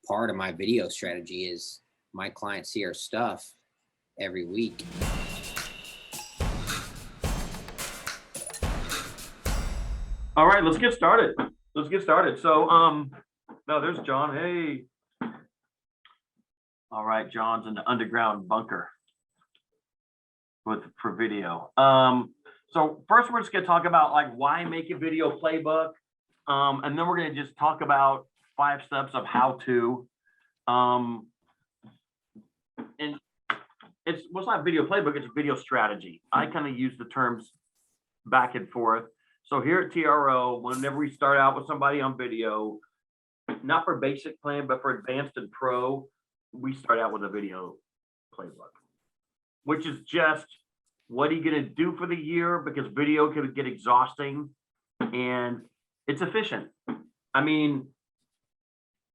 part of my video strategy is my clients see our stuff every week. All right, let's get started. So, no, there's John. Hey. All right, John's in the underground bunker for video. So first we're just gonna talk about like why make a video playbook, and then we're gonna just talk about 5 steps of how to. And it's not video playbook, it's a video strategy. I kind of use the terms back and forth. So here at TRO, whenever we start out with somebody on video, not for basic plan, but for advanced and pro, we start out with a video playbook, which is just what are you going to do for the year, because video can get exhausting and it's efficient. I mean,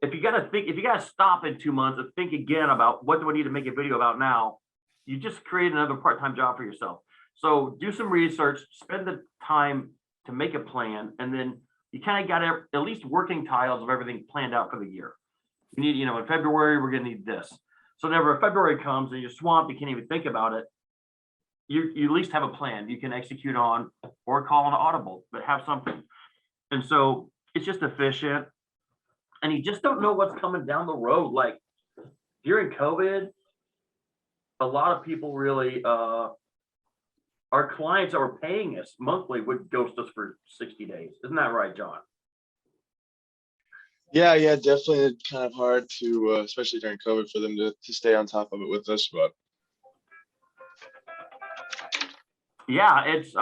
if you got to stop in 2 months and think again about what do I need to make a video about now, you just create another part-time job for yourself. So do some research, spend the time to make a plan, and then you kind of got at least working tiles of everything planned out for the year. You need, in February, we're going to need this. So whenever February comes and you're swamped, you can't even think about it, you at least have a plan you can execute on, or call an audible, but have something. And so it's just efficient, and you just don't know what's coming down the road. Like during COVID, a lot of people really, our clients that were paying us monthly would ghost us for 60 days. Isn't that right, John? Yeah, definitely. It's kind of hard to, especially during COVID, for them to stay on top of it with us. But yeah, it's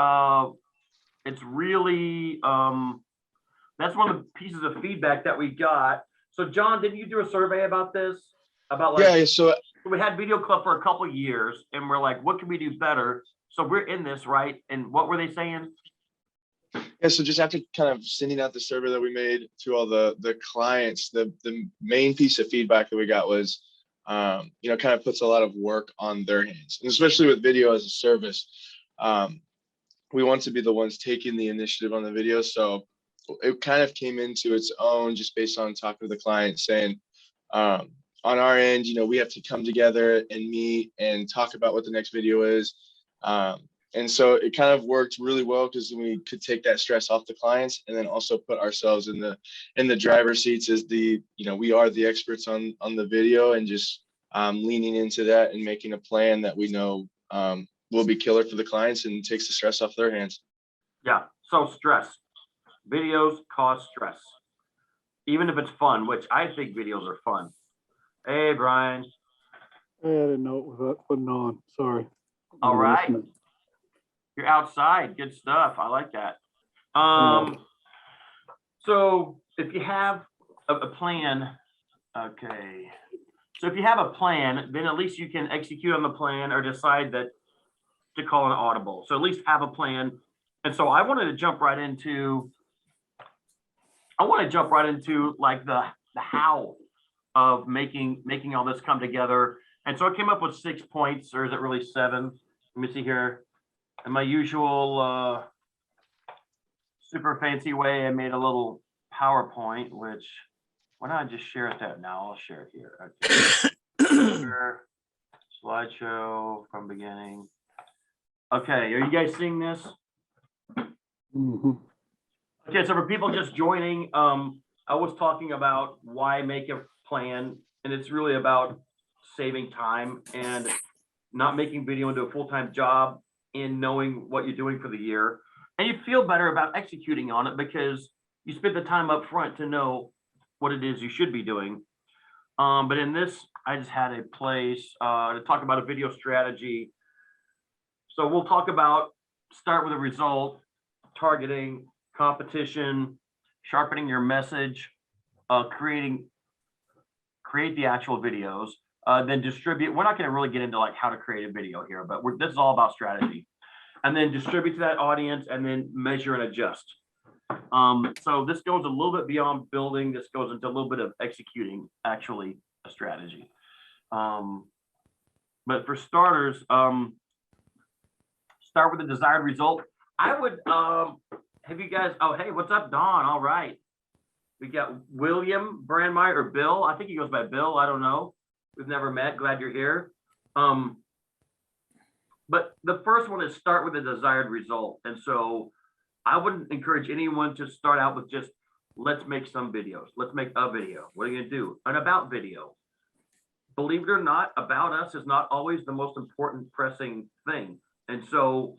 really that's one of the pieces of feedback that we got. So John, didn't you do a survey about this? About like, yeah, so we had Video Club for a couple of years, and we're like, what can we do better? So we're in this, right? And what were they saying? Yeah, so just after kind of sending out the survey that we made to all the clients, the main piece of feedback that we got was, kind of puts a lot of work on their hands, and especially with video as a service, we want to be the ones taking the initiative on the video. So it kind of came into its own just based on talking to the client, saying, on our end, we have to come together and meet and talk about what the next video is. And so it kind of worked really well, because we could take that stress off the clients, and then also put ourselves in the driver's seats as we are the experts on the video, and just leaning into that and making a plan that we know will be killer for the clients and takes the stress off their hands. Yeah. So stress, videos cause stress, even if it's fun, which I think videos are fun. Hey, Brian. I didn't know it was putting on. Sorry. All right. You're outside. Good stuff. I like that. So if you have a plan, okay. So if you have a plan, then at least you can execute on the plan, or decide that to call an audible. So at least have a plan. And so I wanted to jump right into like the how of making all this come together. And so I came up with 6 points, or is it really 7? Let me see here. In my usual super fancy way, I made a little PowerPoint, which, why don't I just share it now? I'll share it here. Okay. Slideshow from beginning. Okay, are you guys seeing this? Mm-hmm. Okay, so for people just joining, I was talking about why make a plan, and it's really about saving time and not making video into a full-time job, in knowing what you're doing for the year, and you feel better about executing on it because you spend the time up front to know what it is you should be doing. But in this, I just had a place to talk about a video strategy. So we'll start with a result, targeting, competition, sharpening your message, create the actual videos, then distribute. We're not going to really get into like how to create a video here, but this is all about strategy. And then distribute to that audience, and then measure and adjust. So this goes a little bit beyond building. This goes into a little bit of executing actually a strategy. But for starters, start with the desired result. I would have you guys. Oh, hey, what's up, Dawn? All right, We got William Brandmeier or Bill. I think he goes by Bill. I don't know. We've never met. Glad you're here. But the first one is start with a desired result. And so I wouldn't encourage anyone to start out with just, let's make some videos. Let's make a video. What are you going to do? An about video. Believe it or not, about us is not always the most important pressing thing. And so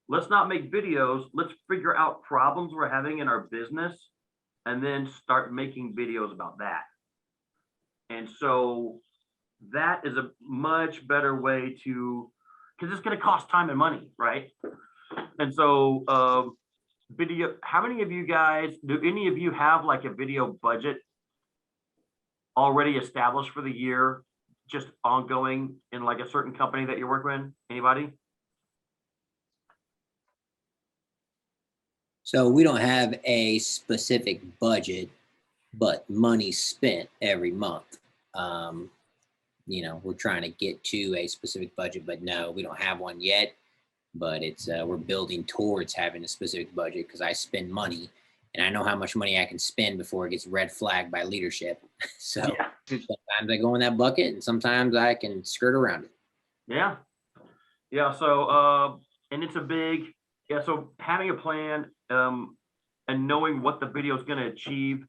let's not make videos. Let's figure out problems we're having in our business and then start making videos about that. And so that is a much better way to, because it's going to cost time and money, right? And so video, how many of you guys, do any of you have like a video budget already established for the year, just ongoing in like a certain company that you're working with? Anybody? So we don't have a specific budget, but money spent every month. You know, we're trying to get to a specific budget, but no, we don't have one yet. But it's we're building towards having a specific budget because I spend money and I know how much money I can spend before it gets red flagged by leadership. So Yeah. sometimes I go in that bucket and sometimes I can skirt around it. Yeah. Yeah. So, and it's a big, yeah. So having a plan and knowing what the video is going to achieve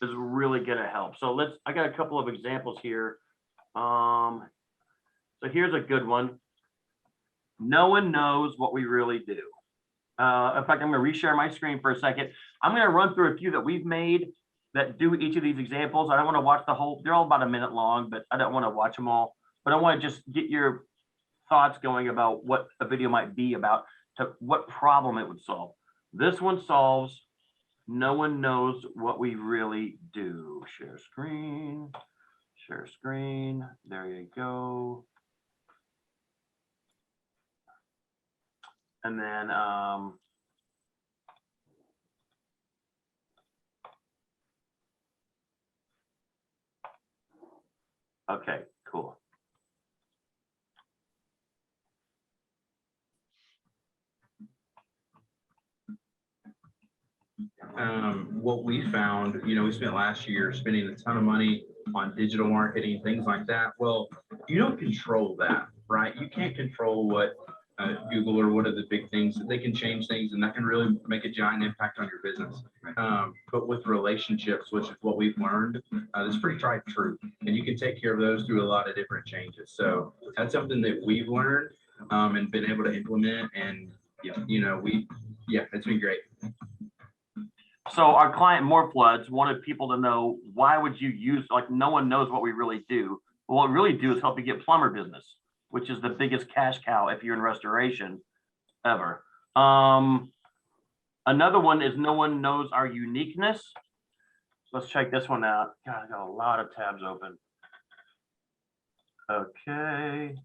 is really going to help. So I got a couple of examples here. So here's a good one. No one knows what we really do. In fact, I'm going to reshare my screen for a second. I'm going to run through a few that we've made that do each of these examples. I don't want to watch the whole, they're all about a minute long, but I don't want to watch them all. But I want to just get your thoughts going about what a video might be about, to what problem it would solve. This one solves, no one knows what we really do. Share screen, share screen. There you go. And then, okay, cool. What we found, you know, we spent last year spending a ton of money on digital marketing, things like that. Well, you don't control that, right? You can't control what Google or what are the big things. They can change things and that can really make a giant impact on your business. But with relationships, which is what we've learned, it's pretty tried and true. And you can take care of those through a lot of different changes. So that's something that we've learned and been able to implement. And, you know, it's been great. So our client More Floods wanted people to know, why would you use, like, no one knows what we really do. Well, what we really do is help you get plumber business, which is the biggest cash cow if you're in restoration ever. Another one is no one knows our uniqueness. So let's check this one out. God, I got a lot of tabs open. Okay.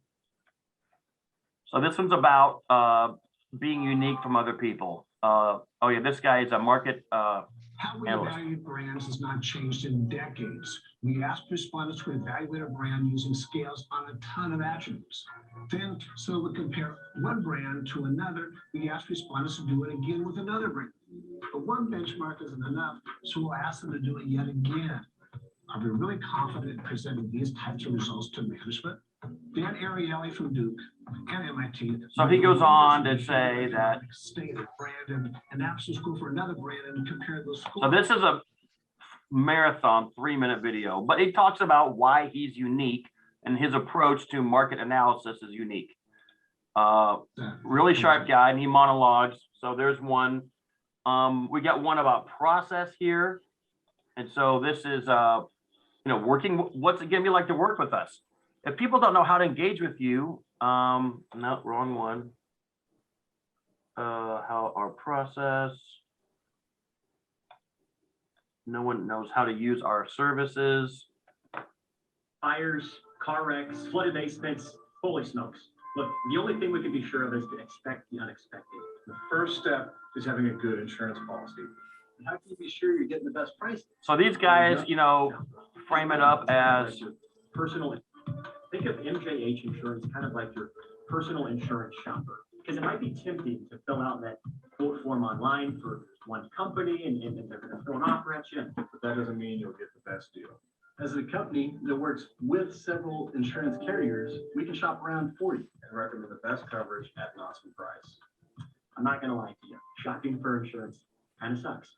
So this one's about being unique from other people. Oh yeah, this guy is a market How we analyst. evaluate brands has not changed in decades. We ask respondents to evaluate a brand using scales on a ton of attributes. Then, so we compare one brand to another, we ask respondents to do it again with another brand. But one benchmark isn't enough, so we'll ask them to do it yet again. Are we really confident in presenting these types of results to management? Dan Ariely from Duke and MIT. So he goes on to say that. State a brand and ask the school for another brand and compare those schools. So this is a marathon 3-minute video, but he talks about why he's unique and his approach to market analysis is unique. Really sharp guy, and he monologues. So there's one. We got one about process here, and so this is you know, working. What's it gonna be like to work with us? If people don't know how to engage with you, no, wrong one. How our process. No one knows how to use our services. Fires, car wrecks, flooded basements, holy smokes. Look, the only thing we can be sure of is to expect the unexpected. The first step is having a good insurance policy. How can you be sure you're getting the best price? So these guys, you know, frame it up as Personal. Think of MJH insurance kind of like your personal insurance shopper, because it might be tempting to fill out that quote form online for one company and they're going to throw an offer at you. But that doesn't mean you'll get the best deal. As a company that works with several insurance carriers, we can shop around for you. And recommend the best coverage at an awesome price. I'm not going to lie to you. Shopping for insurance kind of sucks.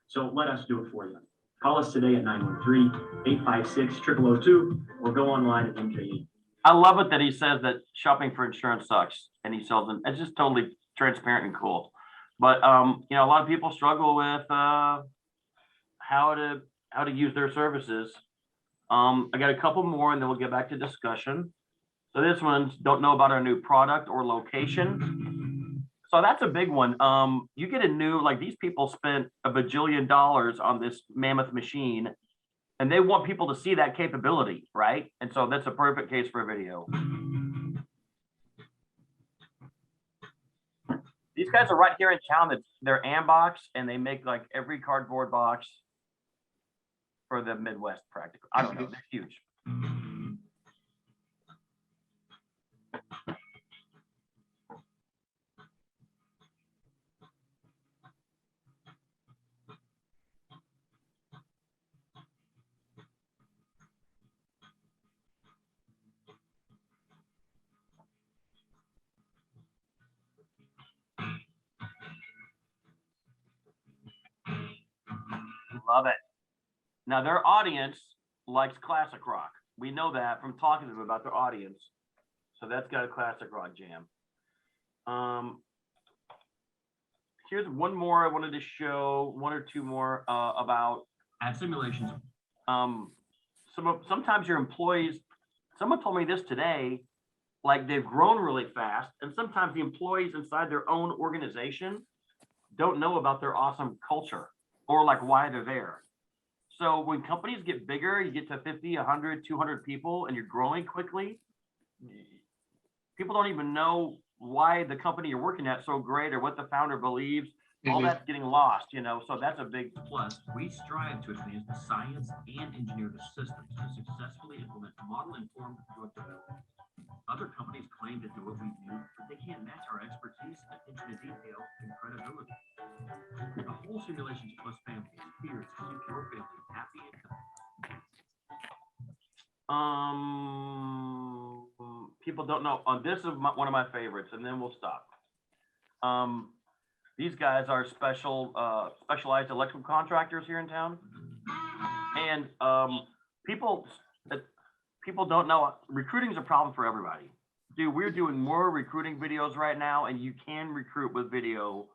So let us do it for you. Call us today at 913-856-0002 or go online at MJE. I love it that he says that shopping for insurance sucks and he sells them. It's just totally transparent and cool. But you know, a lot of people struggle with how to use their services. I got a couple more and then we'll get back to discussion. So this one's don't know about our new product or location. So that's a big one. You get a new, like these people spent $1 bajillion on this mammoth machine and they want people to see that capability, right? And so that's a perfect case for a video. These guys are right here in town. They're Ambox and they make like every cardboard box for the Midwest practically. I don't know, they're huge. Love it. Now their audience likes classic rock. We know that from talking to them about their audience. So that's got a classic rock jam. Here's one more I wanted to show, one or two more about ad simulations. Sometimes your employees, someone told me this today, like they've grown really fast, and sometimes the employees inside their own organization don't know about their awesome culture or like why they're there. So when companies get bigger, you get to 50, 100, 200 people and you're growing quickly, people don't even know why the company you're working at is so great or what the founder believes. All that's getting lost, you know, so that's a big plus. We strive to advance the science and engineer the systems to successfully implement model-informed drug development. Other companies claim to do what we do, but they can't match our expertise, attention to detail, and credibility. The whole Simulations Plus family is here to keep your family happy and healthy. People don't know. This is one of my favorites, and then we'll stop. These guys are specialized electrical contractors here in town, and people don't know recruiting is a problem for everybody. Dude, we're doing more recruiting videos right now, and you can recruit with video.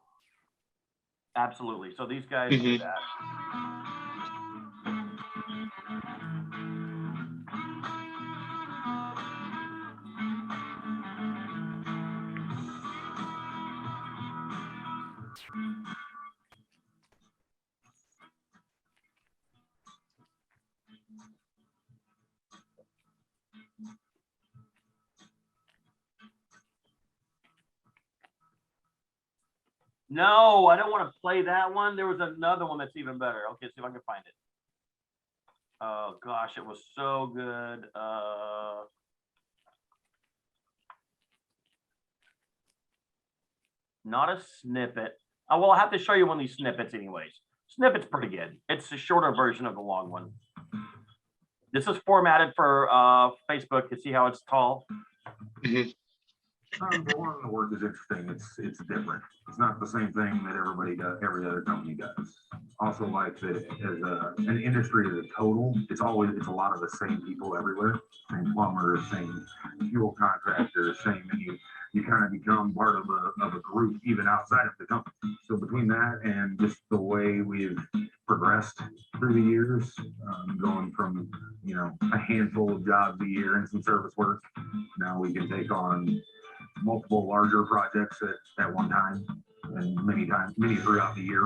Absolutely. So these guys do that. No, I don't want to play that one. There was another one that's even better. Okay, see if I can find it. Oh gosh, it was so good. Not a snippet. Oh, well, I'll have to show you one of these snippets anyways. Snippet's pretty good. It's a shorter version of the long one. This is formatted for Facebook. You see how it's tall? The one in the work is interesting. It's different. It's not the same thing that everybody does, every other company does. Also, like that as an industry as a total, it's a lot of the same people everywhere. Same plumbers, same fuel contractors, same, and you kind of become part of a group even outside of the company. So between that and just the way we've progressed through the years, going from a handful of jobs a year and some service work, now we can take on multiple larger projects at one time and many throughout the year.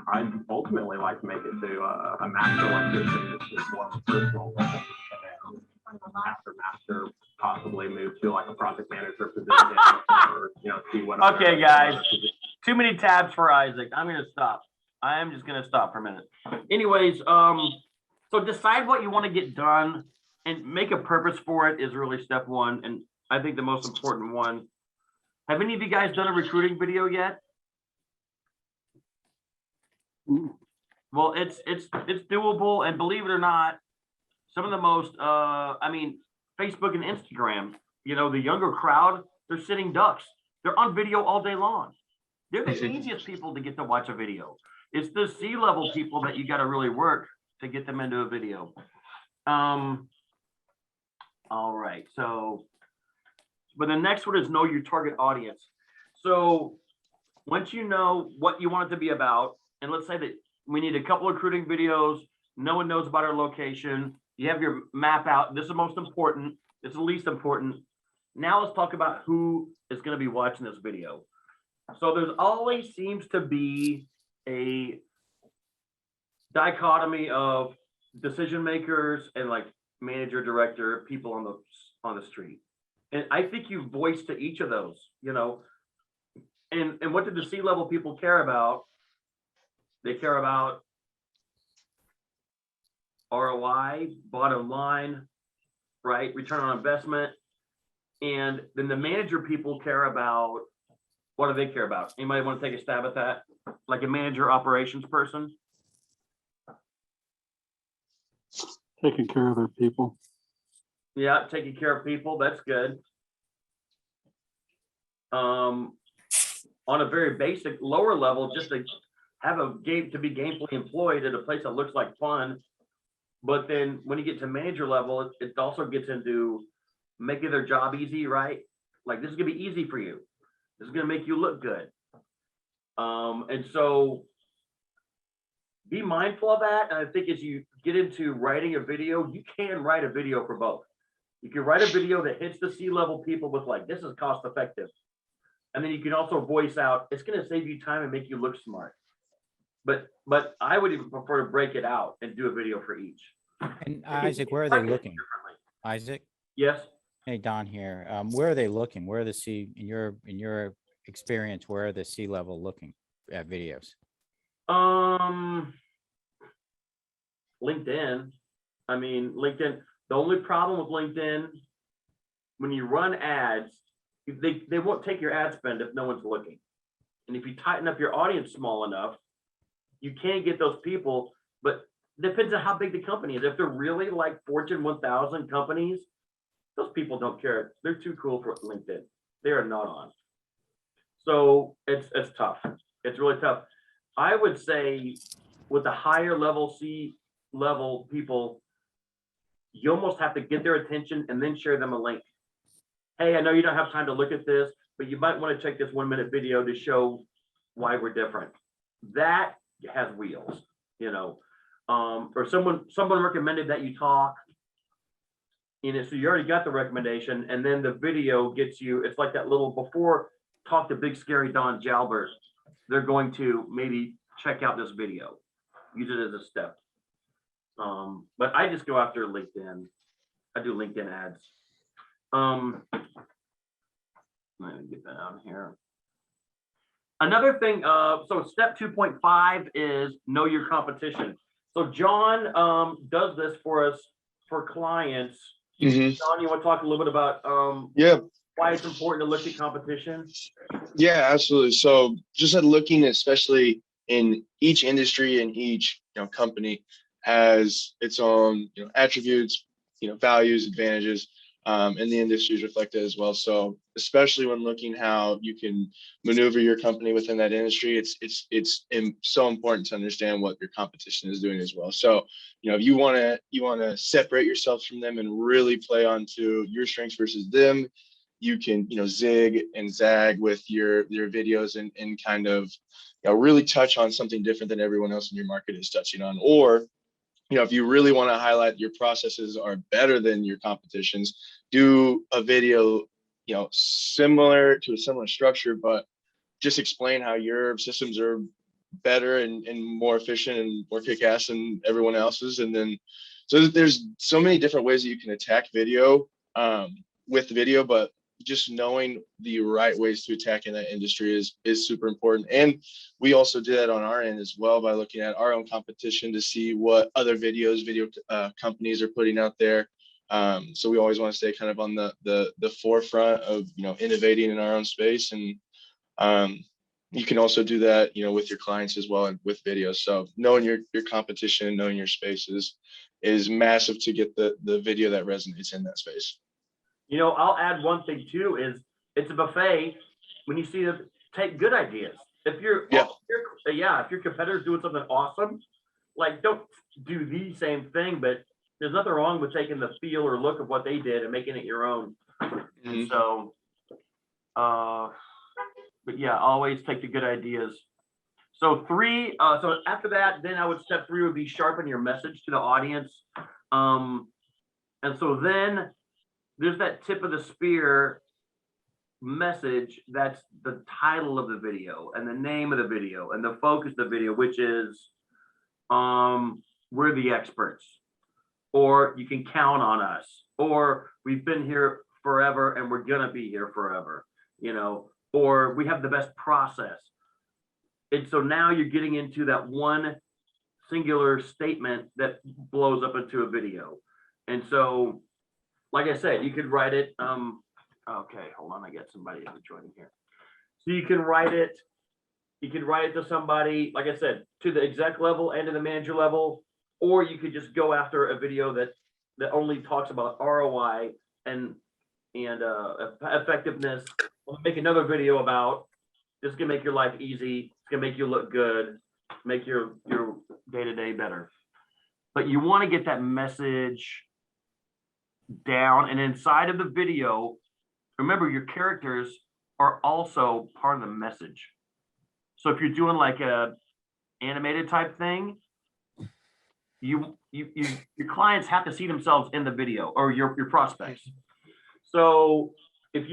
I'd ultimately like to make it to a master electrician. It's just more of a personal goal. And then after master, possibly move to like a project manager position or see what. Okay, guys, too many tabs for Isaac. I'm gonna stop. I am just gonna stop for a minute. Anyways, so decide what you want to get done and make a purpose for it is really step one. And I think the most important one Have any of you guys done a recruiting video yet? Well, it's doable, and believe it or not, some of the most I mean, Facebook and Instagram, you know, the younger crowd, they're sitting ducks. They're on video all day long. They're the easiest people to get to watch a video. It's the C-level people that you got to really work to get them into a video. All right, so, but the next one is know your target audience. So once you know what you want it to be about, and let's say that we need a couple of recruiting videos, no one knows about our location, you have your map out, this is the most important, this is the least important. Now let's talk about who is going to be watching this video. So there's always seems to be a dichotomy of decision makers and like manager, director, people on the street. And I think you voice to each of those, you know, and what do the C-level people care about? They care about ROI, bottom line, right? Return on investment. And then the manager people care about, what do they care about? Anybody want to take a stab at that? Like a manager operations person? Taking care of their people. Yeah, taking care of people, that's good. On a very basic lower level, just to have a game to be gainfully employed at a place that looks like fun. But then when you get to manager level, it also gets into making their job easy, right? Like, this is gonna be easy for you. This is gonna make you look good. And so be mindful of that. And I think as you get into writing a video, you can write a video for both. You can write a video that hits the C-level people with like, this is cost effective. And then you can also voice out, it's gonna save you time and make you look smart. But I would even prefer to break it out and do a video for each. And Isaac, where are they looking? Isaac? Yes. Hey, Don here. Where are they looking? Where are the C in your experience? Where are the C-level looking at videos? LinkedIn. I mean, LinkedIn. The only problem with LinkedIn, when you run ads, they won't take your ad spend if no one's looking. And if you tighten up your audience small enough, you can get those people, but depends on how big the company is. If they're really like Fortune 1000 companies, those people don't care. They're too cool for LinkedIn. They are not on. So it's tough. It's really tough. I would say with the higher level C-level people, you almost have to get their attention and then share them a link. Hey, I know you don't have time to look at this, but you might want to check this 1-minute video to show why we're different. That has wheels, you know. Or someone recommended that you talk, you know, so you already got the recommendation, and then the video gets you, it's like that little before talk to big scary Don Jalbert, they're going to maybe check out this video, use it as a step. But I just go after LinkedIn. I do LinkedIn ads. I'm gonna get that out here. Another thing, so step 2.5 is know your competition. So John does this for us for clients. Mm-hmm. John, you want to talk a little bit about Yeah. why it's important to look at competition? Yeah, absolutely. So just at looking, especially in each industry and each company has its own attributes, values, advantages, and the industry is reflected as well. So especially when looking how you can maneuver your company within that industry, it's so important to understand what your competition is doing as well. So if you want to separate yourself from them and really play onto your strengths versus them, you can zig and zag with your videos and kind of really touch on something different than everyone else in your market is touching on. Or if you really want to highlight your processes are better than your competitions, do a video similar to a similar structure, but just explain how your systems are better and more efficient and more kick-ass than everyone else's. And then so there's so many different ways that you can attack video with video, but just knowing the right ways to attack in that industry is super important. And we also did that on our end as well by looking at our own competition to see what other video companies are putting out there, So we always want to stay kind of on the forefront of, innovating in our own space. And you can also do that, with your clients as well and with videos. So knowing your competition, knowing your spaces is massive to get the video that resonates in that space. I'll add one thing too, is it's a buffet. When you see them, take good ideas. If your competitor's doing something awesome, like don't do the same thing, but there's nothing wrong with taking the feel or look of what they did and making it your own. Mm-hmm. And so, but yeah, always take the good ideas. So so after that, then I would step 3 would be sharpen your message to the audience. And so then there's that tip of the spear message. That's the title of the video and the name of the video and the focus of the video, which is, we're the experts, or you can count on us, or we've been here forever and we're gonna be here forever, or we have the best process. And so now you're getting into that one singular statement that blows up into a video. And so, like I said, you could write it. Okay, hold on, I got somebody joining here. So you can write it. You can write it to somebody, like I said, to the exec level and to the manager level, or you could just go after a video that only talks about ROI and effectiveness. We'll make another video about this. Can make your life easy. It's gonna make you look good, make your day-to-day better. But you want to get that message down, and inside of the video, remember your characters are also part of the message. So if you're doing like a animated type thing, your clients have to see themselves in the video, or your prospects. So if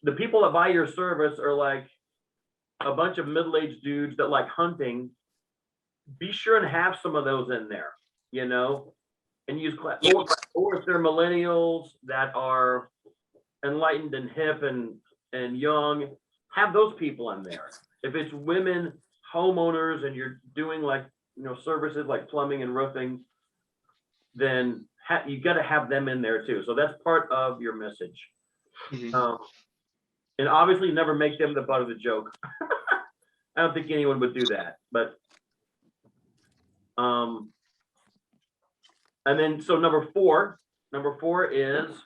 the people that buy your service are like a bunch of middle-aged dudes that like hunting, be sure and have some of those in there, and use or if they're millennials that are enlightened and hip and young, have those people in there. If it's women homeowners and you're doing like services like plumbing and roofing, then you got to have them in there too. So that's part of your message. Mm-hmm. And obviously never make them the butt of the joke. I don't think anyone would do that, but and then so number four is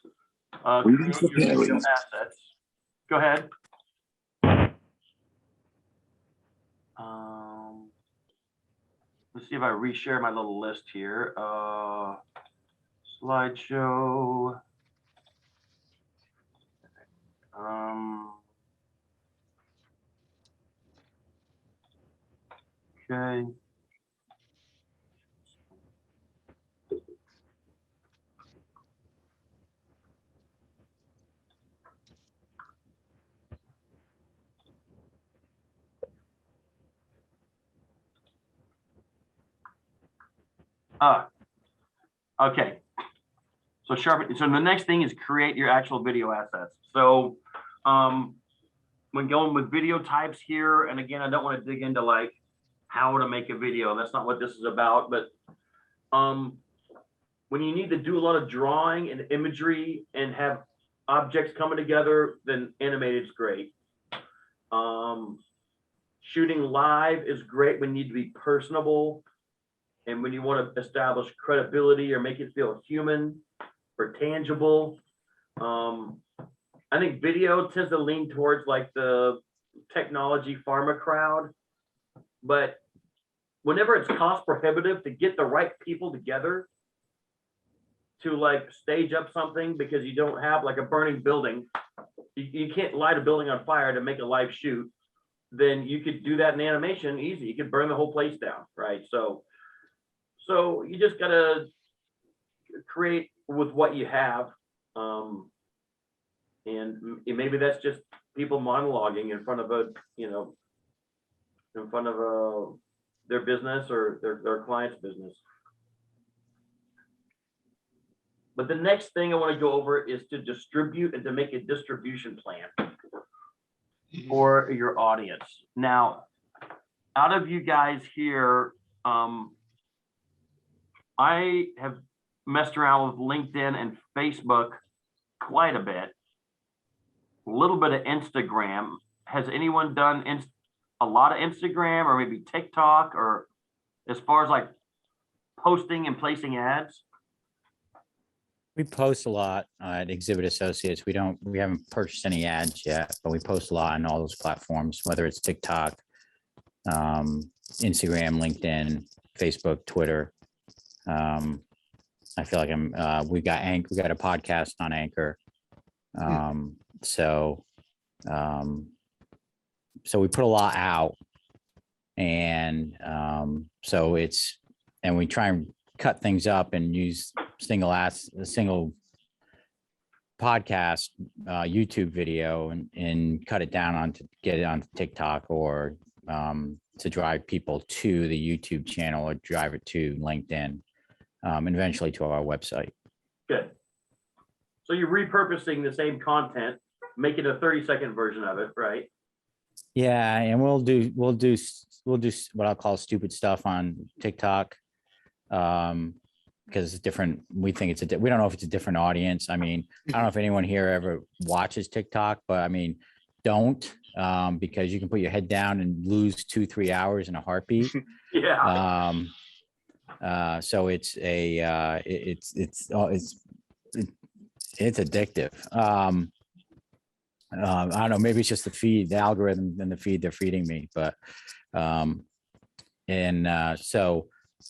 create your video assets. Go ahead. Let's see if I reshare my little list here. Slideshow. Okay. Okay. So Sharpen. So the next thing is create your actual video assets. So when going with video types here, and again, I don't want to dig into like how to make a video. That's not what this is about. But when you need to do a lot of drawing and imagery and have objects coming together, then animated is great. Shooting live is great when you need to be personable and when you want to establish credibility or make it feel human or tangible. I think video tends to lean towards like the technology pharma crowd, but whenever it's cost prohibitive to get the right people together to like stage up something because you don't have like a burning building, you can't light a building on fire to make a live shoot, then you could do that in animation easy. You could burn the whole place down, right? So you just gotta create with what you have. And maybe that's just people monologuing in front of their business or their client's business. But the next thing I want to go over is to distribute and to make a distribution plan for your audience. Now, out of you guys here, I have messed around with LinkedIn and Facebook quite a bit. A little bit of Instagram. Has anyone done a lot of Instagram or maybe TikTok, or as far as like posting and placing ads? We post a lot at Exhibit Associates. We haven't purchased any ads yet, but we post a lot on all those platforms, whether it's TikTok, Instagram, LinkedIn, Facebook, Twitter. I feel like we got a podcast on Anchor. So we put a lot out, and we try and cut things up and use a single podcast YouTube video and cut it down get it on TikTok, or to drive people to the YouTube channel, or drive it to LinkedIn, and eventually to our website. Good. So you're repurposing the same content, make it a 30-second version of it, right? Yeah, and we'll do what I'll call stupid stuff on TikTok, because it's different. We think we don't know if it's a different audience. I mean, I don't know if anyone here ever watches TikTok, but I mean, don't, because you can put your head down and lose 2-3 hours in a heartbeat. Yeah. So it's addictive. I don't know, maybe it's just the algorithm and the feed they're feeding me, but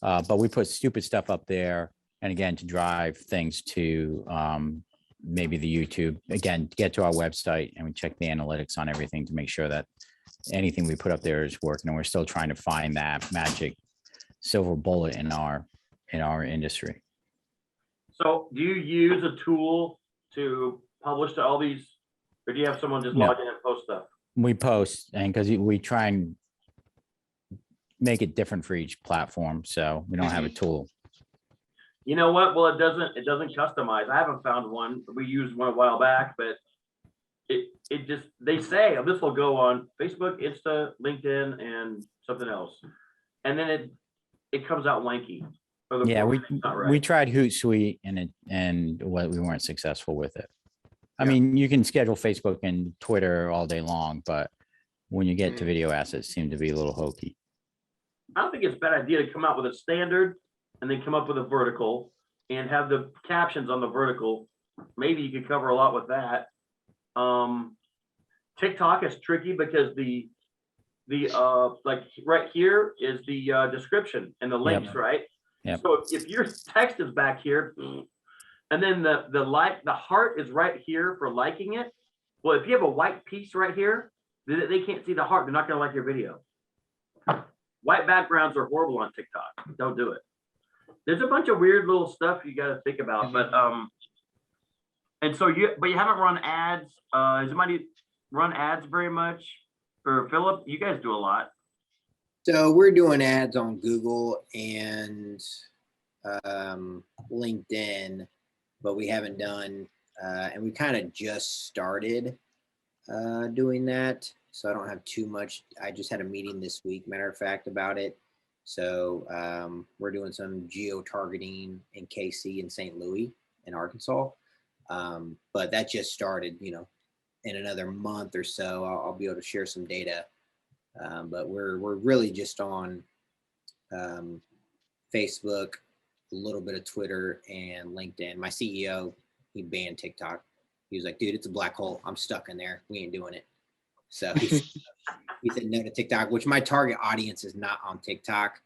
but we put stupid stuff up there, and again, to drive things to maybe the YouTube, again, get to our website, and we check the analytics on everything to make sure that anything we put up there is working, and we're still trying to find that magic silver bullet in our industry. So do you use a tool to publish to all these, or do you have someone just log in and post stuff? We post, and because we try and make it different for each platform, so we don't have a tool. You know what? Well, it doesn't customize. I haven't found one. We used one a while back, but it just, they say, oh, this will go on Facebook, Insta, LinkedIn, and something else, and then it comes out lanky. Yeah, we tried Hootsuite, and we weren't successful with it. I mean, you can schedule Facebook and Twitter all day long, but when you get to video assets, seem to be a little hokey. I don't think it's a bad idea to come out with a standard and then come up with a vertical and have the captions on the vertical. Maybe you could cover a lot with that. TikTok is tricky because the like right here is the description and the links, right? Yep. So if your text is back here, and then the heart is right here for liking it. Well, if you have a white piece right here, they can't see the heart. They're not going to like your video. White backgrounds are horrible on TikTok. Don't do it. There's a bunch of weird little stuff you got to think about, but and so you haven't run ads. Has anybody run ads very much? For Philip, you guys do a lot. So we're doing ads on Google and LinkedIn, but we haven't done, and we kind of just started doing that. So I don't have too much. I just had a meeting this week, matter of fact, about it. So we're doing some geo-targeting in KC and St. Louis in Arkansas. But that just started, in another month or so, I'll be able to share some data. But we're really just on Facebook, a little bit of Twitter and LinkedIn. My CEO, he banned TikTok. He was like, dude, it's a black hole. I'm stuck in there. We ain't doing it. So he said no to TikTok, which my target audience is not on TikTok.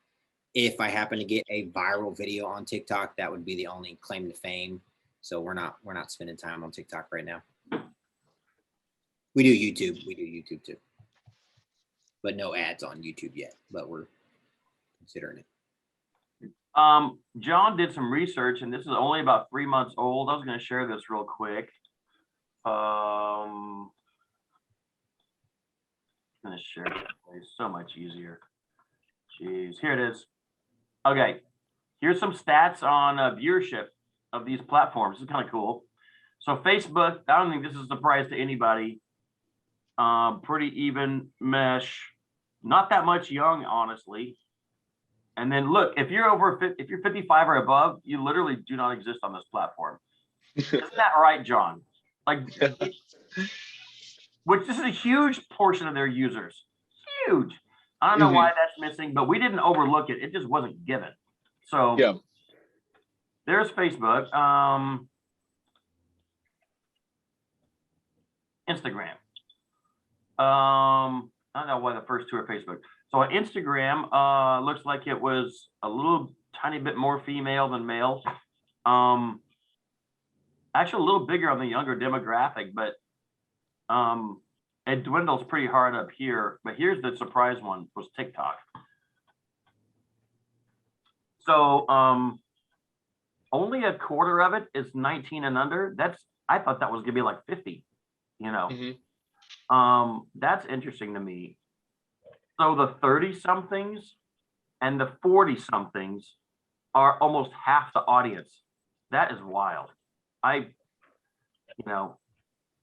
If I happen to get a viral video on TikTok, that would be the only claim to fame. So we're not spending time on TikTok right now. We do YouTube too, but no ads on YouTube yet, but we're considering it. John did some research, and this is only about 3 months old. I was going to share this real quick. I'm going to share it. It's so much easier. Jeez, here it is. Okay, here's some stats on viewership of these platforms. This is kind of cool. So Facebook, I don't think this is a surprise to anybody. Pretty even mesh. Not that much young, honestly. And then look, if you're 55 or above, you literally do not exist on this platform. Isn't that right, John? Like, which this is a huge portion of their users. Huge. I don't know why that's missing, but we didn't overlook it. It just wasn't given. So Yeah. there's Facebook. Instagram. I don't know why the first two are Facebook. So on Instagram, looks like it was a little tiny bit more female than male. Actually a little bigger on the younger demographic, but it dwindles pretty hard up here. But here's the surprise one, was TikTok. So only a quarter of it is 19 and under. I thought that was gonna be like 50, you know. That's interesting to me. So the 30 somethings and the 40 somethings are almost half the audience. That is wild. Well,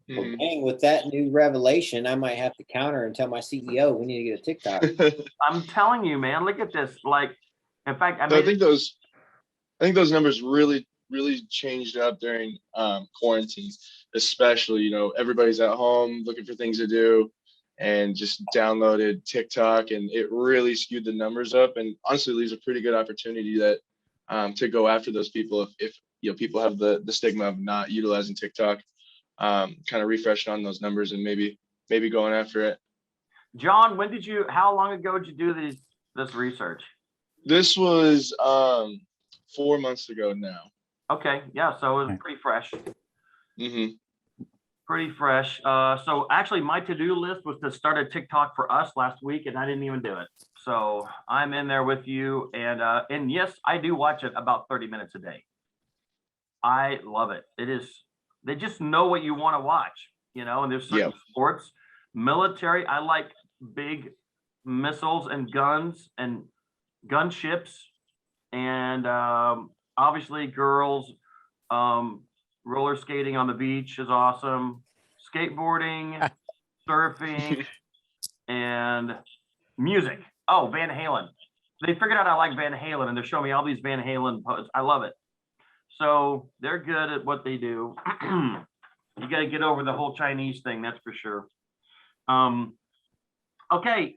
dang, with that new revelation, I might have to counter and tell my CEO we need to get a TikTok. I'm telling you, man, look at this. Like, in fact, I think those numbers really changed up during quarantine, especially, you know, everybody's at home looking for things to do and just downloaded TikTok, and it really skewed the numbers up, and honestly leaves a pretty good opportunity that to go after those people if you know people have the stigma of not utilizing TikTok, kind of refreshing on those numbers and maybe going after it. John, how long ago did you do this research? This was 4 months ago now. Okay, yeah, so it was pretty fresh. Pretty fresh. So actually my to-do list was to start a TikTok for us last week, and I didn't even do it. So I'm in there with you, and yes, I do watch it about 30 minutes a day. I love it. They just know what you want to watch, you know, and there's certain sports, military. I like big missiles and guns and gunships, and obviously girls. Roller skating on the beach is awesome. Skateboarding, surfing, and music. Oh, Van Halen. They figured out I like Van Halen, and they're showing me all these Van Halen posts. I love it. So they're good at what they do. You got to get over the whole Chinese thing, that's for sure. Okay,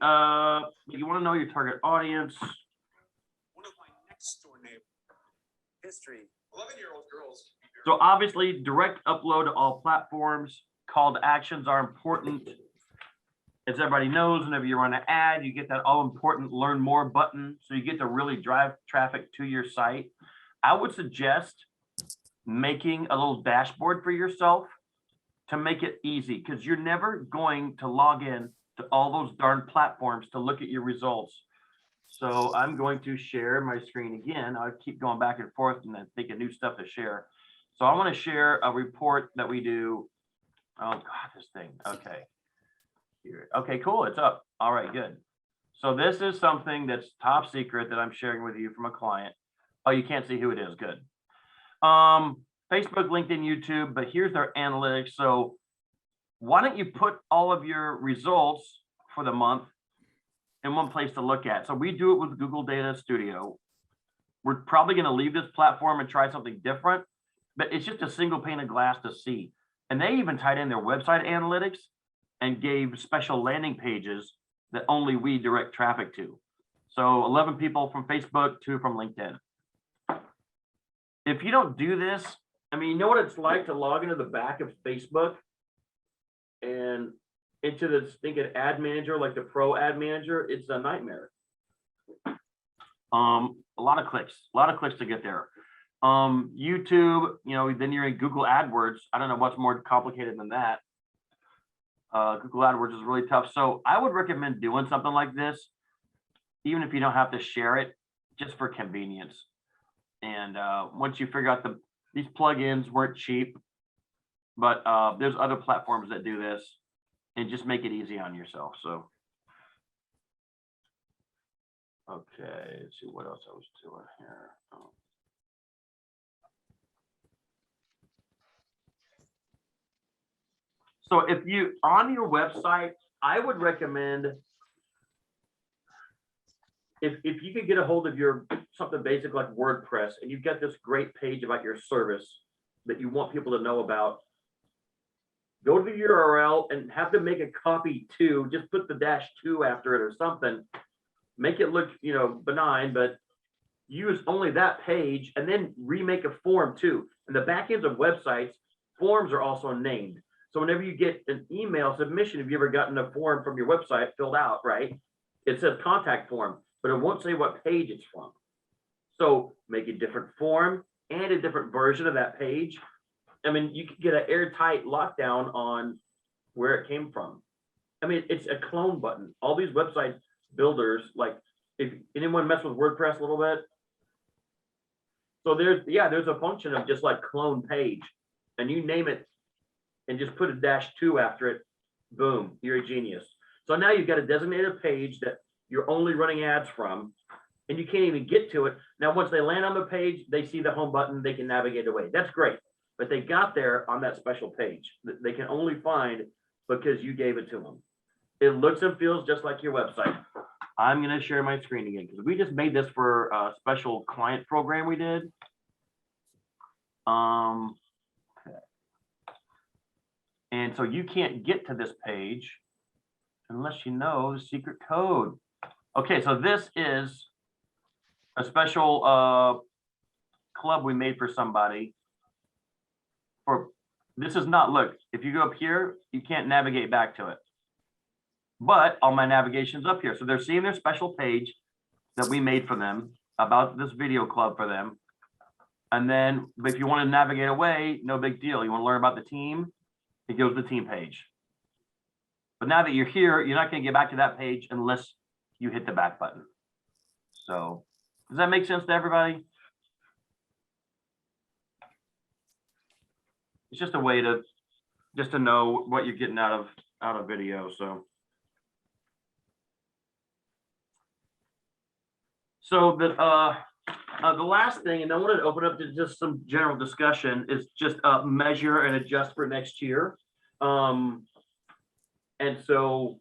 you want to know your target audience. One of my next door neighbors, history, 11-year-old girls. So obviously, direct upload to all platforms. Call to actions are important. As everybody knows, whenever you run an ad, you get that all important learn more button. So you get to really drive traffic to your site. I would suggest making a little dashboard for yourself to make it easy, because you're never going to log in to all those darn platforms to look at your results. So I'm going to share my screen again. I'll keep going back and forth and then think of new stuff to share. So I want to share a report that we do. Oh God, this thing. Okay. Here. Okay, cool. It's up. All right, good. So this is something that's top secret that I'm sharing with you from a client. Oh, you can't see who it is. Good. Facebook, LinkedIn, YouTube, but here's their analytics. So why don't you put all of your results for the month in one place to look at? So we do it with Google Data Studio. We're probably going to leave this platform and try something different, but it's just a single pane of glass to see. And they even tied in their website analytics and gave special landing pages that only we direct traffic to. So 11 people from Facebook, 2 from LinkedIn. If you don't do this, I mean, you know what it's like to log into the back of Facebook and into the stinking ad manager, like the pro ad manager. It's a nightmare. A lot of clicks to get there. YouTube, you know, then you're in Google AdWords. I don't know what's more complicated than that. Google AdWords is really tough. So I would recommend doing something like this, even if you don't have to share it, just for convenience. And once you figure out these plugins weren't cheap, but there's other platforms that do this, and just make it easy on yourself. So, okay, let's see what else I was doing here. So if you, on your website, I would recommend if you could get a hold of your something basic like WordPress, and you've got this great page about your service that you want people to know about, go to the URL and have them make a copy too. Just put the -2 after it or something. Make it look, you know, benign, but use only that page, and then remake a form too. In the back ends of websites, forms are also named. So whenever you get an email submission, have you ever gotten a form from your website filled out, right? It says contact form, but it won't say what page it's from. So make a different form and a different version of that page. I mean, you can get an airtight lockdown on where it came from. I mean, it's a clone button. All these website builders, like, if anyone mess with WordPress a little bit, so there's a function of just like clone page, and you name it and just put a -2 after it. Boom, you're a genius. So now you've got a designated page that you're only running ads from, and you can't even get to it. Now, once they land on the page, they see the home button, they can navigate away. That's great. But they got there on that special page that they can only find because you gave it to them. It looks and feels just like your website. I'm going to share my screen again because we just made this for a special client program we did. Okay. And so you can't get to this page unless you know the secret code. Okay, so this is a special club we made for somebody. This is not, look, if you go up here, you can't navigate back to it. But all my navigation's up here. So they're seeing their special page that we made for them about this video club for them. And then if you want to navigate away, no big deal. You want to learn about the team, it goes to the team page. But now that you're here, you're not going to get back to that page unless you hit the back button. So does that make sense to everybody? It's just a way to know what you're getting out of video. So the last thing, and I wanted to open up to just some general discussion, is just measure and adjust for next year. And so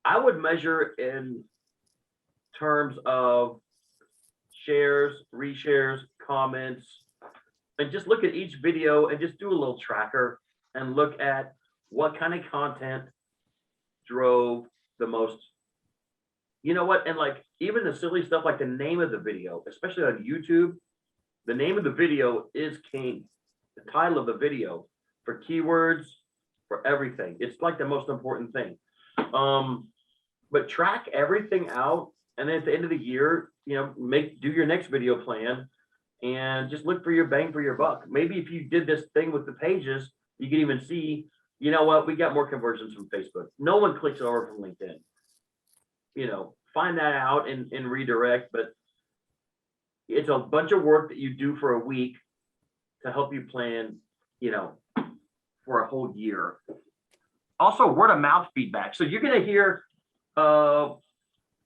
I would measure in terms of shares, reshares, comments, and just look at each video and just do a little tracker and look at what kind of content drove the most. You know what? And like even the silly stuff like the name of the video, especially on YouTube, the name of the video is king. The title of the video for keywords, for everything. It's like the most important thing. But track everything out, and then at the end of the year, you know, do your next video plan and just look for your bang for your buck. Maybe if you did this thing with the pages, you can even see, you know what, we got more conversions from Facebook. No one clicks over from LinkedIn. You know, find that out and redirect, but it's a bunch of work that you do for a week to help you plan, you know, for a whole year. Also, word of mouth feedback. So you're going to hear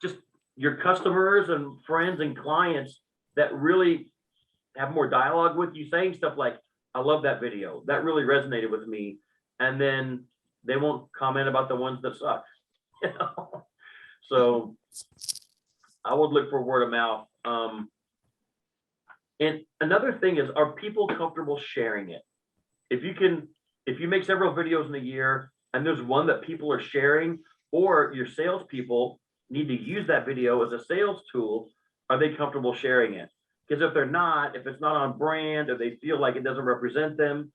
just your customers and friends and clients that really have more dialogue with you saying stuff like, I love that video. That really resonated with me. And then they won't comment about the ones that suck. You know? So I would look for word of mouth. And another thing is, are people comfortable sharing it? If you make several videos in a year and there's one that people are sharing, or your salespeople need to use that video as a sales tool, are they comfortable sharing it? Because if they're not, if it's not on brand, or they feel like it doesn't represent them,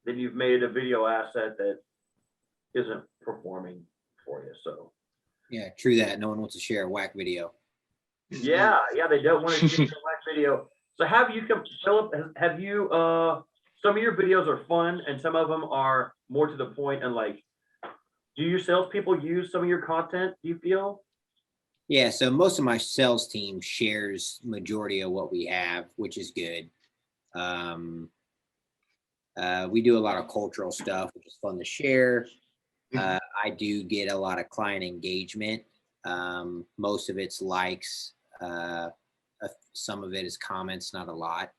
then you've made a video asset that isn't performing for you. So Yeah, true that. No one wants to share a whack video. yeah, they don't want to share a whack video. So Philip, have you some of your videos are fun and some of them are more to the point, and like, do your salespeople use some of your content, do you feel? Yeah, so most of my sales team shares majority of what we have, which is good. We do a lot of cultural stuff, which is fun to share. I do get a lot of client engagement. Most of it's likes. Some of it is comments, not a lot,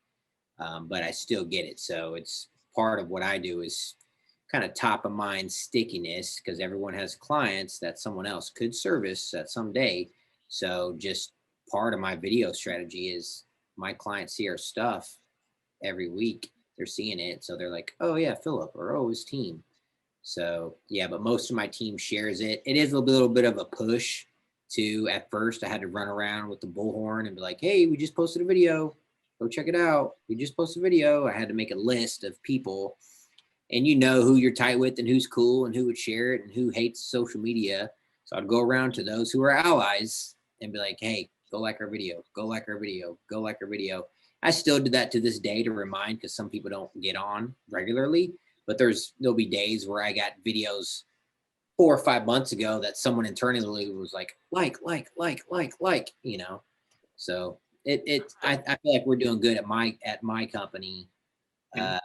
but I still get it. So it's part of what I do is kind of top of mind stickiness, because everyone has clients that someone else could service at some day. So just part of my video strategy is my clients see our stuff every week. They're seeing it. So they're like, oh yeah, Philip, or oh, his team. So yeah, but most of my team shares it. It is a little bit of a push to, at first I had to run around with the bullhorn and be like, hey, we just posted a video. Go check it out. We just posted a video. I had to make a list of people, and you know who you're tight with and who's cool and who would share it and who hates social media. So I'd go around to those who are allies and be like, hey, go like our video, go like our video, go like our video. I still do that to this day to remind, because some people don't get on regularly, but there'll be days where I got videos 4 or 5 months ago that someone internally was like, you know. So I feel like we're doing good at my company. I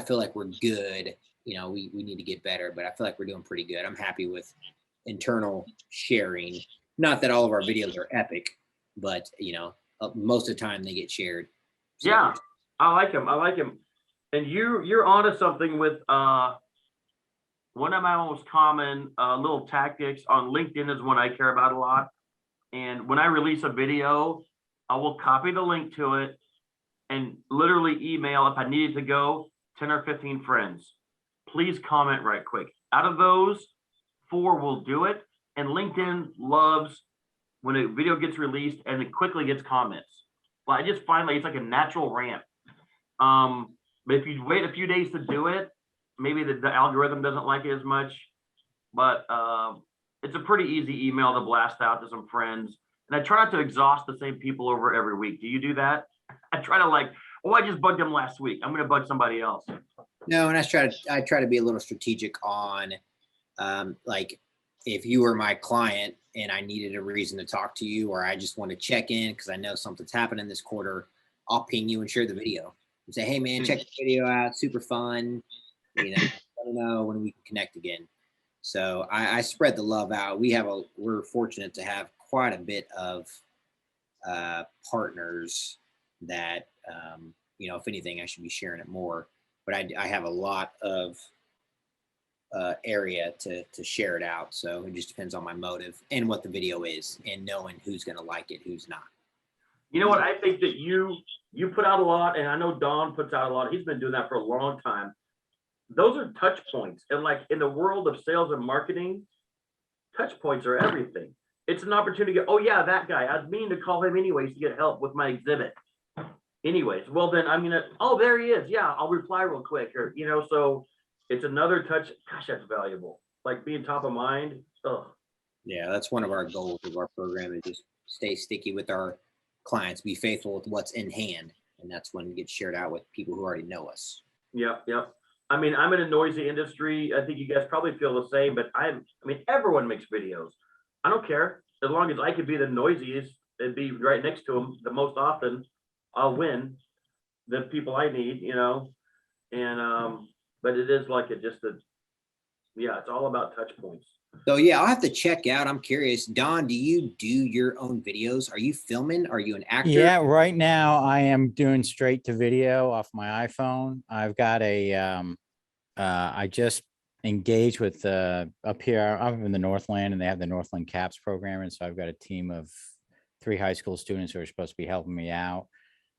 feel like we're good. You know, we need to get better, but I feel like we're doing pretty good. I'm happy with internal sharing. Not that all of our videos are epic, but you know, most of the time they get shared. So, Yeah, I like him. I like him. And you're onto something with one of my most common little tactics on LinkedIn is one I care about a lot. And when I release a video, I will copy the link to it and literally email, if I needed to go, 10 or 15 friends. Please comment right quick. Out of those, 4 will do it. And LinkedIn loves when a video gets released and it quickly gets comments. Well, I just find like it's like a natural ramp. But if you wait a few days to do it, maybe the algorithm doesn't like it as much. But it's a pretty easy email to blast out to some friends. And I try not to exhaust the same people over every week. Do you do that? I try to like, oh, I just bugged them last week. I'm going to bug somebody else. No, and I try to be a little strategic on, like, if you were my client and I needed a reason to talk to you, or I just want to check in because I know something's happening this quarter, I'll ping you and share the video and say, hey man, check the video out, super fun. You know, let me know when we can connect again. So I spread the love out. We're fortunate to have quite a bit of partners that, you know, if anything, I should be sharing it more. But I have a lot of area to share it out. So it just depends on my motive and what the video is, and knowing who's going to like it, who's not. You know what? I think that you put out a lot, and I know Don puts out a lot. He's been doing that for a long time. Those are touch points. And like in the world of sales and marketing, touch points are everything. It's an opportunity to go, oh yeah, that guy. I was meaning to call him anyways to get help with my exhibit. Anyways, well then I'm gonna, oh, there he is. Yeah, I'll reply real quick. Or, you know, so it's another touch. Gosh, that's valuable. Like being top of mind. Oh. Yeah, that's one of our goals of our program, is just stay sticky with our clients, be faithful with what's in hand. And that's when it gets shared out with people who already know us. Yep, yep. I mean, I'm in a noisy industry. I think you guys probably feel the same, but I mean, everyone makes videos. I don't care. As long as I could be the noisiest and be right next to them the most often, I'll win the people I need, you know? And, but it is like yeah, it's all about touch points. So yeah, I'll have to check out. I'm curious. Don, do you do your own videos? Are you filming? Are you an actor? Yeah, right now I am doing straight to video off my iPhone. I've got I just engaged with up here. I'm in the Northland, and they have the Northland CAPS program. And so I've got a team of 3 high school students who are supposed to be helping me out,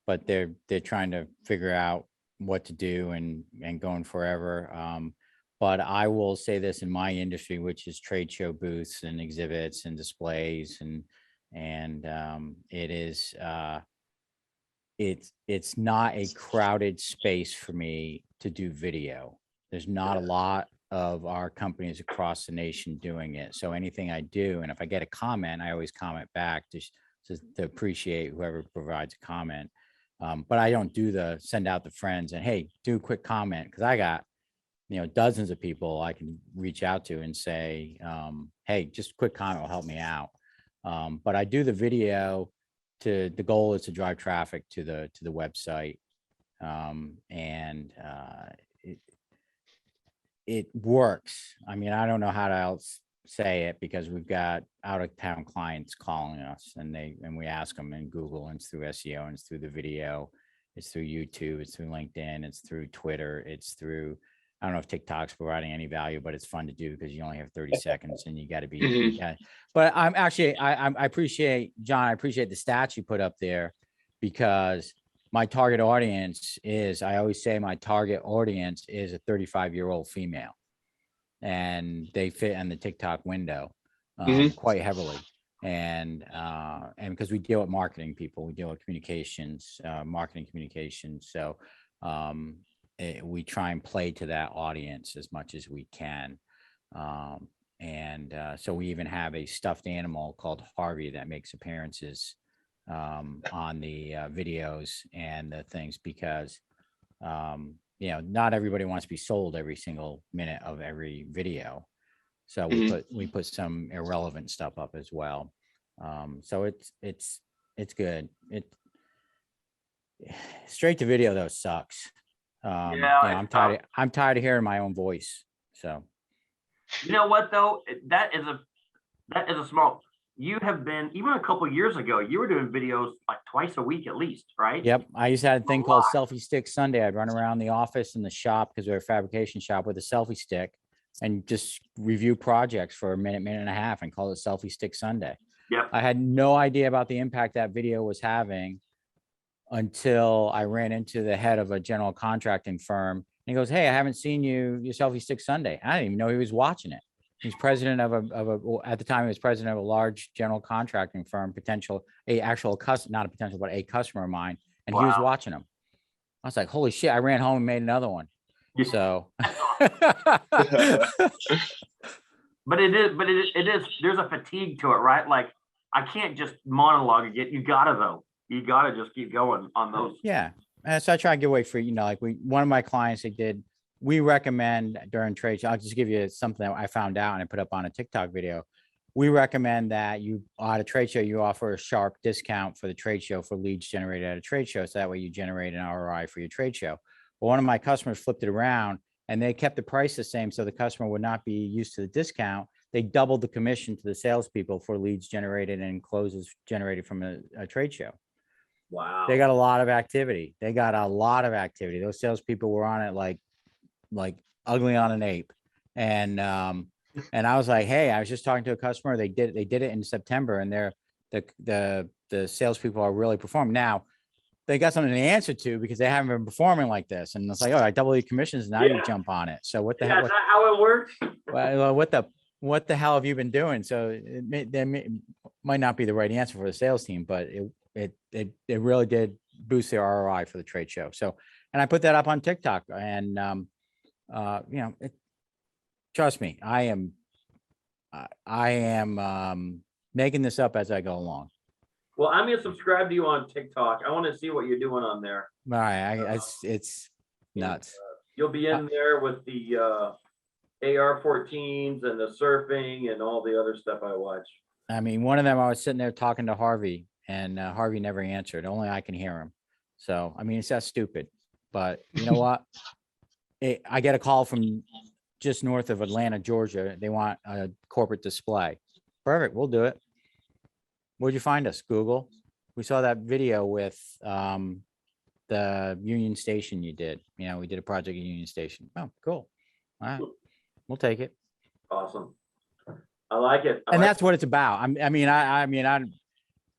but they're trying to figure out what to do and going forever. But I will say this, in my industry, which is trade show booths and exhibits and displays, and it is it's not a crowded space for me to do video. There's not a lot of our companies across the nation doing it. So anything I do, and if I get a comment, I always comment back just to appreciate whoever provides a comment. But I don't do the send out to friends and, hey, do a quick comment, because I got, you know, dozens of people I can reach out to and say, hey, just a quick comment will help me out. But I do the video. The goal is to drive traffic to the website, and it works. I mean, I don't know how to else say it, because we've got out of town clients calling us, and we ask them in Google, and it's through SEO, and it's through the video, it's through YouTube, it's through LinkedIn, it's through Twitter, it's through I don't know if TikTok's providing any value, but it's fun to do because you only have 30 seconds and you got to be, Mhm. yeah. But I'm actually, I appreciate, John, I appreciate the stats you put up there, because my target audience is, I always say my target audience is a 35-year-old female, and they fit in the TikTok window Mhm. quite heavily. And because we deal with marketing people, we deal with communications, marketing communications. So we try and play to that audience as much as we can. So we even have a stuffed animal called Harvey that makes appearances on the videos and the things, because not everybody wants to be sold every single minute of every video. So we put some irrelevant stuff up as well. So it's good. Straight to video though sucks. I'm tired of hearing my own voice. So You know what though? That is a small. You have been, even a couple of years ago, you were doing videos like twice a week at least, right? yep, I used to have a thing called Selfie Stick Sunday. I'd run around the office and the shop, because we're a fabrication shop, with a selfie stick and just review projects for a minute and a half and call it Selfie Stick Sunday. Yep. I had no idea about the impact that video was having until I ran into the head of a general contracting firm. And he goes, "Hey, I haven't seen your Selfie Stick Sunday." I didn't even know he was watching it. He's president of at the time he was president of a large general contracting firm, not a potential, but a customer of mine. And he was watching them. I was like, holy shit. I ran home and made another one. So. But it is, there's a fatigue to it, right? Like, I can't just monologue again. You gotta just keep going on those. Yeah. And so I try to get away for, like one of my clients, we recommend during trade show. I'll just give you something that I found out and I put up on a TikTok video. We recommend that you, at a trade show, you offer a sharp discount for the trade show for leads generated at a trade show. So that way you generate an ROI for your trade show. But one of my customers flipped it around and they kept the price the same, so the customer would not be used to the discount. They doubled the commission to the salespeople for leads generated and closes generated from a trade show. Wow. They got a lot of activity. Those salespeople were on it like ugly on an ape. And I was like, hey, I was just talking to a customer. They did it in September, and the salespeople are really performing. Now they got something to answer to, because they haven't been performing like this. And it's like, I double your commissions. Now you jump on it. So what the hell? Is that how it works? Well, what the hell have you been doing? So it might not be the right answer for the sales team, but it really did boost their ROI for the trade show. So, and I put that up on TikTok, and trust me, I am making this up as I go along. Well, I'm gonna subscribe to you on TikTok. I want to see what you're doing on there. All right, it's nuts. You'll be in there with the AR-14s and the surfing and all the other stuff I watch. I mean, one of them, I was sitting there talking to Harvey, and Harvey never answered. Only I can hear him. So, I mean, it's that stupid. But you know what? I get a call from just north of Atlanta, Georgia. They want a corporate display. Perfect. We'll do it. Where'd you find us? Google. We saw that video with the Union Station you did. We did a project at Union Station. Oh, cool. All right. We'll take it. Awesome. I like it. And that's what it's about.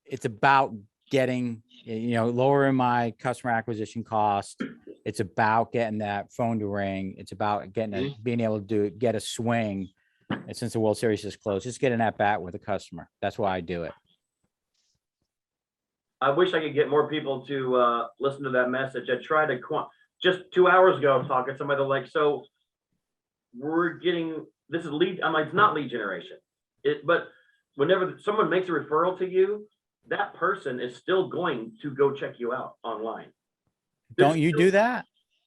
It's about getting, lowering my customer acquisition cost. It's about getting that phone to ring. It's about being able to get a swing. And since the World Series is closed, just getting that bat with a customer. That's why I do it. I wish I could get more people to listen to that message. I tried to just 2 hours ago talking to somebody like, so we're getting, this is lead. I'm like, it's not lead generation. But whenever someone makes a referral to you, that person is still going to go check you out online. Don't you do that?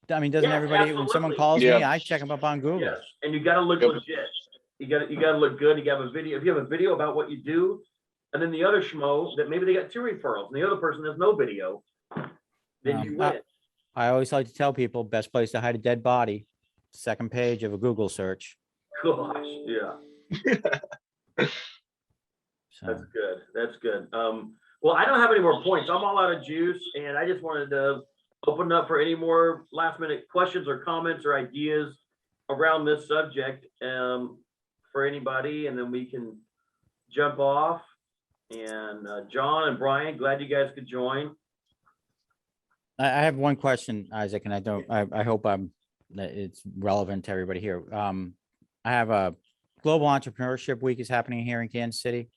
I mean, doesn't everybody, when someone calls me, I check them up on Google. Yes. And you got to look legit. You got to look good. You got to have a video. If you have a video about what you do, and then the other schmo that maybe they got 2 referrals and the other person has no video, then you win. I always like to tell people, best place to hide a dead body, second page of a Google search. Gosh, yeah. That's good. That's good. Well, I don't have any more points. I'm all out of juice, and I just wanted to open up for any more last minute questions or comments or ideas. around this subject for anybody, and then we can jump off. And John and Brian, glad you guys could join. I have one question, Isaac, and I hope that it's relevant to everybody here. I have a Global Entrepreneurship Week is happening here in Kansas City.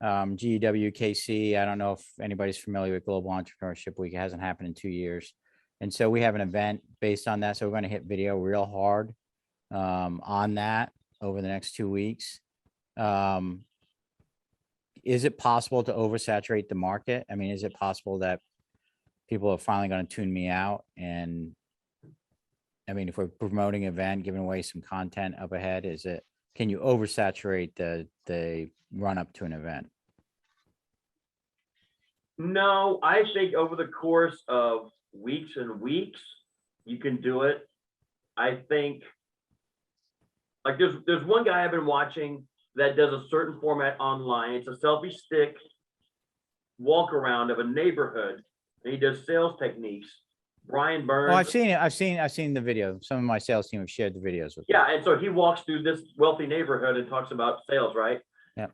GWKC. I don't know if anybody's familiar with Global Entrepreneurship Week. It hasn't happened in 2 years. And so we have an event based on that. So we're going to hit video real hard on that over the next 2 weeks. Is it possible to oversaturate the market? I mean, is it possible that people are finally going to tune me out? And I mean, if we're promoting an event, giving away some content up ahead, can you oversaturate the run up to an event? No, I think over the course of weeks and weeks, you can do it. I think like there's one guy I've been watching that does a certain format online. It's a selfie stick walk around of a neighborhood, and he does sales techniques. Brian Burns. Oh, I've seen it. I've seen the video. Some of my sales team have shared the videos with me. Yeah, and so he walks through this wealthy neighborhood and talks about sales, right? Yeah.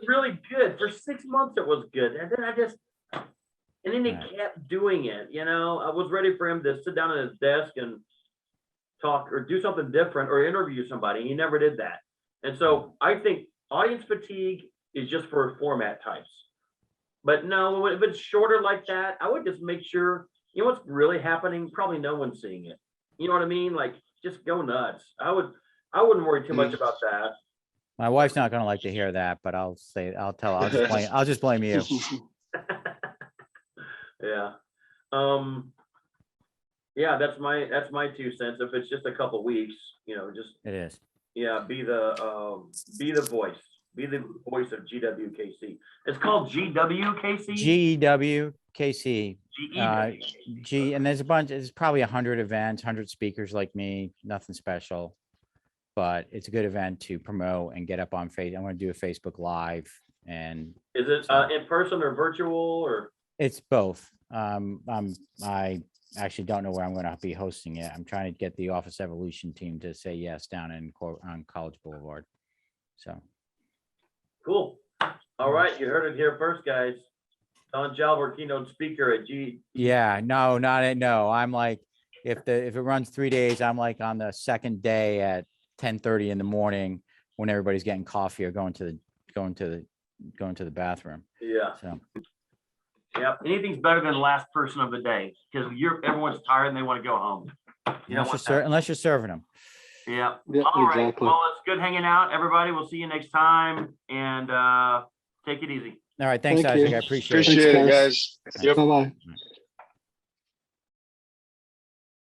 Really good. For 6 months it was good. And then he Right. kept doing it. You know, I was ready for him to sit down at his desk and talk or do something different or interview somebody. He never did that. And so I think audience fatigue is just for format types. But no, if it's shorter like that, I would just make sure, you know what's really happening? Probably no one's seeing it. You know what I mean? Like, just go nuts. I wouldn't worry too much about that. My wife's not going to like to hear that, but I'll just blame you. Yeah. Yeah, that's my 2 cents. If it's just a couple weeks, you know, just It is. yeah, be the voice. Be the voice of GWKC. It's called GWKC. GEWKC. GEWKC. And there's probably 100 events, 100 speakers like me, nothing special, but it's a good event to promote and get up on Facebook. I'm going to do a Facebook Live. And Is it in person or virtual or? it's both. I actually don't know where I'm going to be hosting it. I'm trying to get the Office Evolution team to say yes down on College Boulevard. So. Cool. All right, you heard it here first, guys. Don Jalbert, keynote speaker at G. Yeah, no. I'm like, if it runs 3 days, I'm like on the second day at 10:30 in the morning when everybody's getting coffee or going to the bathroom. Yeah. So Yeah. Anything's better than last person of the day because everyone's tired and they want to go home. unless you're serving them. Yeah. Yeah, All right. exactly. Well, it's good hanging out, everybody. We'll see you next time, and take it easy. All right, thanks, Thank Isaac. you. I appreciate it. Appreciate it, guys. guys. Yep. Bye-bye.